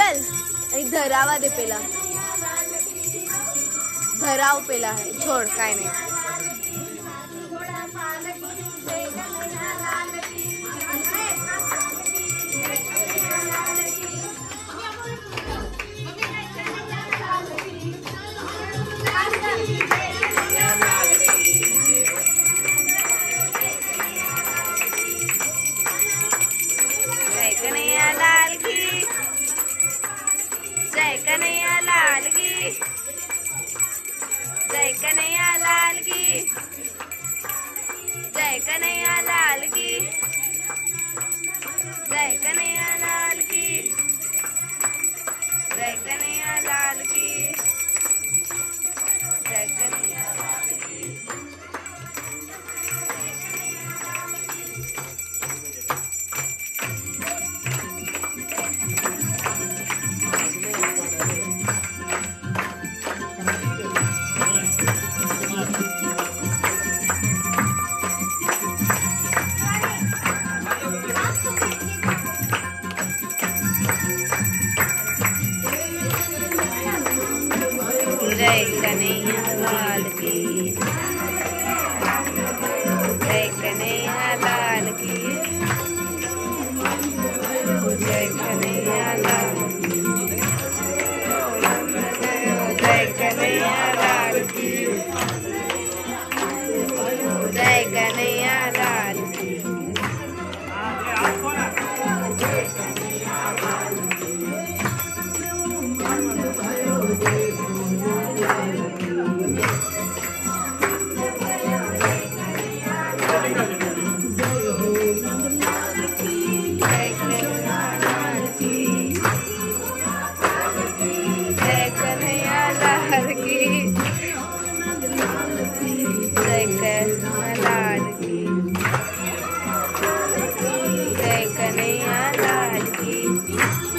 चल धरावा दे पेला धराव पेला है छोड़ काय नाही जय कन्हैया लाल की जय कन्हैया लाल की जय कन्हैया लाल की जय कन्हैया लाल की जय कन्हैया लाल की जय कन्हैया लाल की जय कन्हैया लाल की जय कन्हैया लाल की जय कन्हैया लाल की जय कन्हैया लाल जय कन्हैया लाल की जय कन्हैया लाल की